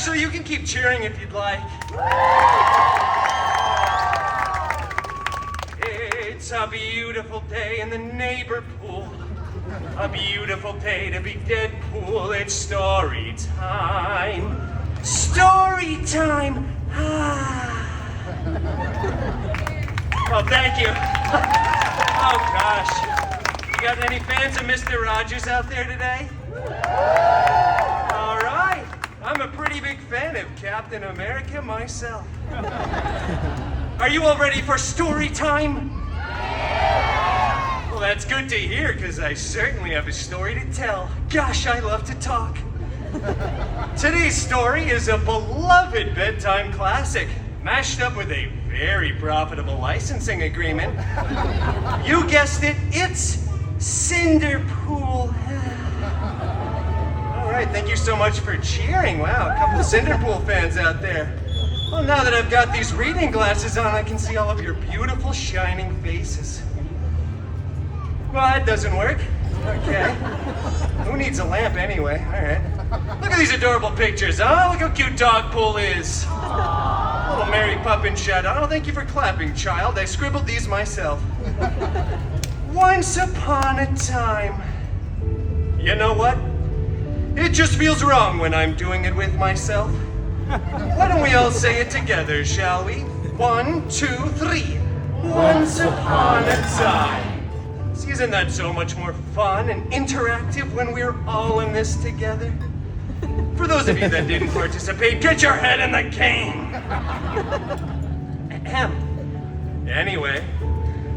Actually, you can keep cheering if you'd like. It's a beautiful day in the neighbor pool. A beautiful day to be Deadpool. It's story time. Story time. Oh, thank you. Oh, gosh. You got any fans of Mr. Rogers out there today? All right. I'm a pretty big fan of Captain America myself. Are you all ready for story time? Well, that's good to hear, because I certainly have a story to tell. Gosh, I love to talk. Today's story is a beloved bedtime classic, mashed up with a very profitable licensing agreement. You guessed it, it's CinderPool. All right, thank you so much for cheering. Wow, a couple of CinderPool fans out there. Well, now that I've got these reading glasses on, I can see all of your beautiful, shining faces. Well, that doesn't work. Okay. Who needs a lamp anyway? All right. Look at these adorable pictures. Oh, look how cute Dogpool is. Little Mary Pup shut. Oh, thank you for clapping, child. I scribbled these myself. Once upon a time. You know what? It just feels wrong when I'm doing it with myself. Why don't we all say it together, shall we? 1, 2, 3. Once upon a time. See, isn't that so much more fun and interactive when we're all in this together? For those of you that didn't participate, get your head in the game. Anyway,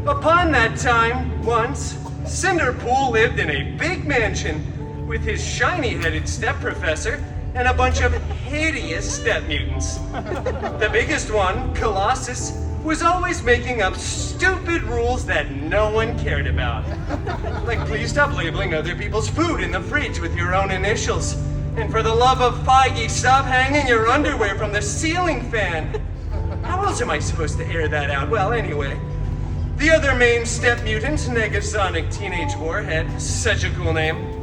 upon that time, once, CinderPool lived in a big mansion with his shiny-headed step-professor and a bunch of hideous step-mutants. The biggest one, Colossus, was always making up stupid rules that no one cared about. Like, please stop labeling other people's food in the fridge with your own initials. And for the love of Feige, stop hanging your underwear from the ceiling fan. How else am I supposed to air that out? Well, anyway. The other main step mutant, Negasonic Teenage Warhead, such a cool name,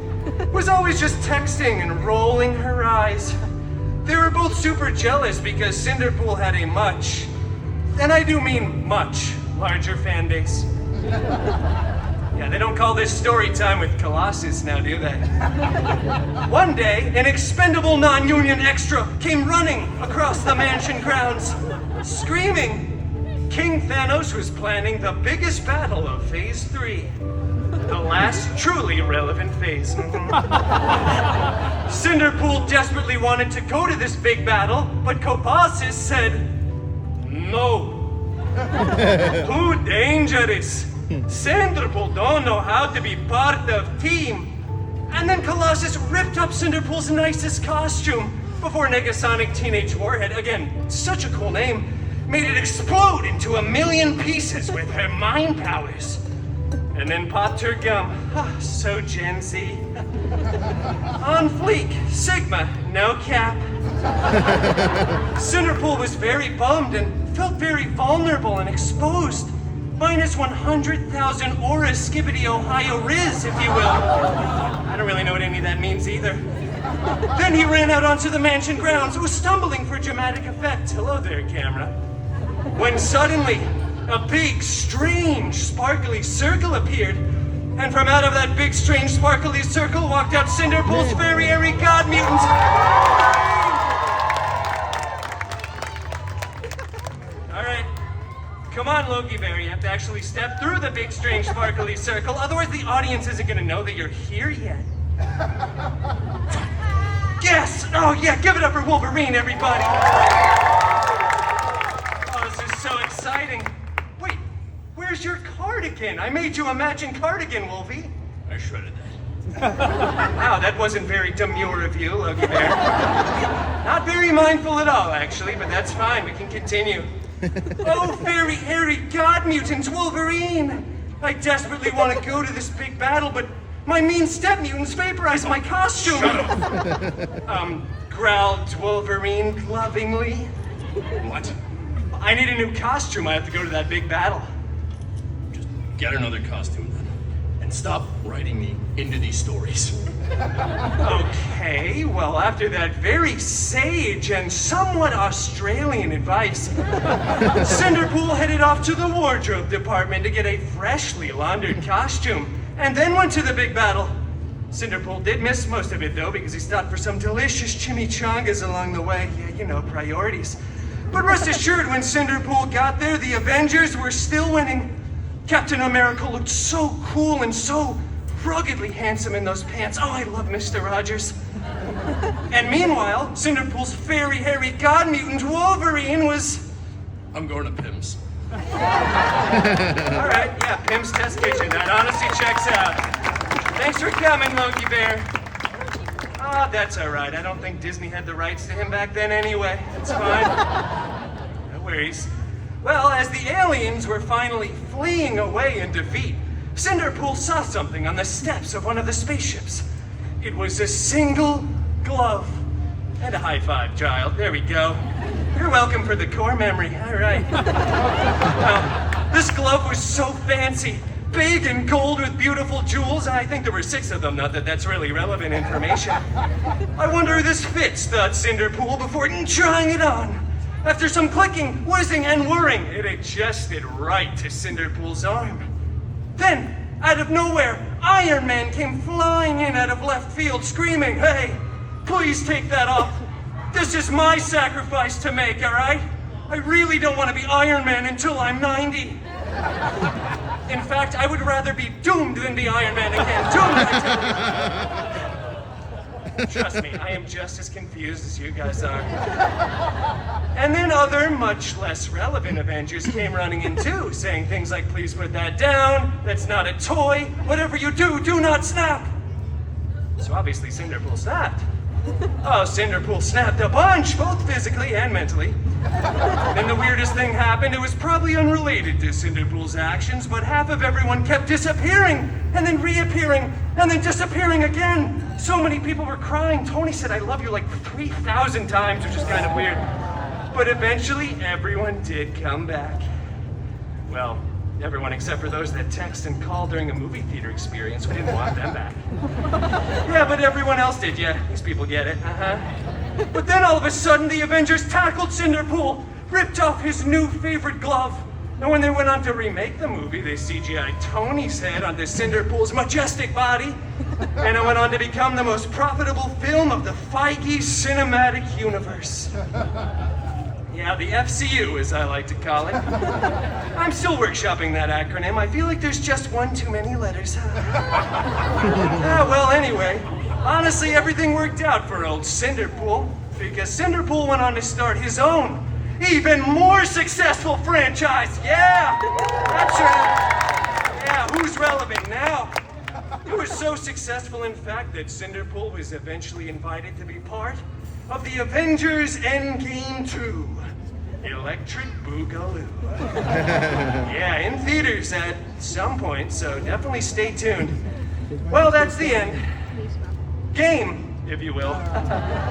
was always just texting and rolling her eyes. They were both super jealous because CinderPool had a much, and I do mean much, larger fan base. Yeah, they don't call this story time with Colossus now, do they? One day, an expendable non-union extra came running across the mansion grounds, screaming. King Thanos was planning the biggest battle of Phase 3. The last truly relevant phase. CinderPool desperately wanted to go to this big battle, but Colossus said, no. Too dangerous. CinderPool don't know how to be part of team. And then Colossus ripped up CinderPool's nicest costume before Negasonic Teenage Warhead, again, such a cool name, made it explode into a million pieces with her mind powers. And then popped her gum. So Gen Z. On fleek, Sigma, no cap. CinderPool was very bummed and felt very vulnerable and exposed. Minus 100,000 aura skibbity Ohio Riz, if you will. I don't really know what any of that means either. Then he ran out onto the mansion grounds, was stumbling for dramatic effect. Hello there, camera. When suddenly, a big, strange, sparkly circle appeared. And from out of that big, strange, sparkly circle walked out CinderPool's very airy god mutant. All right. Come on, Loki Bear. You have to actually step through the big, strange, sparkly circle. Otherwise, the audience isn't going to know that you're here yet. Yes! Oh, yeah, give it up for Wolverine, everybody. Oh, this is so exciting. Wait, where's your cardigan? I made you a matching cardigan, Wolfie. I shredded that. Wow, that wasn't very demure of you, Loki Bear. Not very mindful at all, actually, but that's fine. We can continue. Oh, very hairy god mutant Wolverine! I desperately want to go to this big battle, but my mean step mutants vaporize my costume! Shut up! Growled Wolverine lovingly. What? I need a new costume. I have to go to that big battle. Just get another costume then. and stop writing me into these stories. Okay, well, after that very sage and somewhat Australian advice, CinderPool headed off to the wardrobe department to get a freshly laundered costume, and then went to the big battle. CinderPool did miss most of it, though, because he stopped for some delicious chimichangas along the way. Yeah, you know, priorities. But rest assured, when CinderPool got there, the Avengers were still winning. Captain America looked so cool and so ruggedly handsome in those pants. Oh, I love Mr. Rogers. And meanwhile, CinderPool's fairy, hairy god mutant Wolverine was... I'm going to Pim's. All right, yeah, Pim's Test Kitchen. That honestly checks out. Thanks for coming, Monkey Bear. Ah, that's all right. I don't think Disney had the rights to him back then anyway. It's fine. No worries. Well, as the aliens were finally fleeing away in defeat, CinderPool saw something on the steps of one of the spaceships. It was a single glove. And a high five, child. There we go. You're welcome for the core memory. All right. Well, this glove was so fancy, big and gold with beautiful jewels. I think there were 6 of them, not that that's really relevant information. I wonder who this fits, thought CinderPool before trying it on. After some clicking, whizzing, and whirring, it adjusted right to CinderPool's arm. Then, out of nowhere, Iron Man came flying in out of left field, screaming, "Hey, please take that off. This is my sacrifice to make, all right? I really don't want to be Iron Man until I'm 90. In fact, I would rather be doomed than be Iron Man again. Doomed, I tell you. Trust me, I am just as confused as you guys are. And then other, much less relevant Avengers came running in too, saying things like, "Please put that down. That's not a toy. Whatever you do, do not snap." So obviously CinderPool snapped. Oh, CinderPool snapped a bunch, both physically and mentally. Then the weirdest thing happened. It was probably unrelated to CinderPool's actions, but half of everyone kept disappearing, and then reappearing, and then disappearing again. So many people were crying. Tony said, "I love you" like 3,000 times, which is kind of weird. But eventually, everyone did come back. Well, everyone except for those that text and call during a movie theater experience. We didn't want them back. Yeah, but everyone else did, yeah. These people get it, But then all of a sudden, the Avengers tackled CinderPool, ripped off his new favorite glove. And when they went on to remake the movie, they CGI'd Tony's head onto CinderPool's majestic body. And it went on to become the most profitable film of the Feige cinematic universe. Yeah, the FCU, as I like to call it. I'm still workshopping that acronym. I feel like there's just one too many letters. Well, anyway, honestly, everything worked out for old CinderPool, because CinderPool went on to start his own, even more successful franchise. Yeah, that's right. Yeah, who's relevant now? It was so successful, in fact, that CinderPool was eventually invited to be part of the Avengers Endgame 2, Electric Boogaloo. Yeah, in theaters at some point, so definitely stay tuned. Well, that's the end. Game, if you will.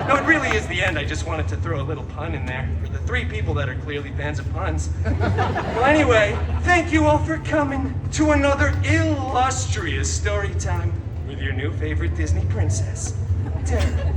No, it really is the end. I just wanted to throw a little pun in there for the 3 people that are clearly fans of puns. Well, anyway, thank you all for coming to another illustrious story time with your new favorite Disney princess, Tara.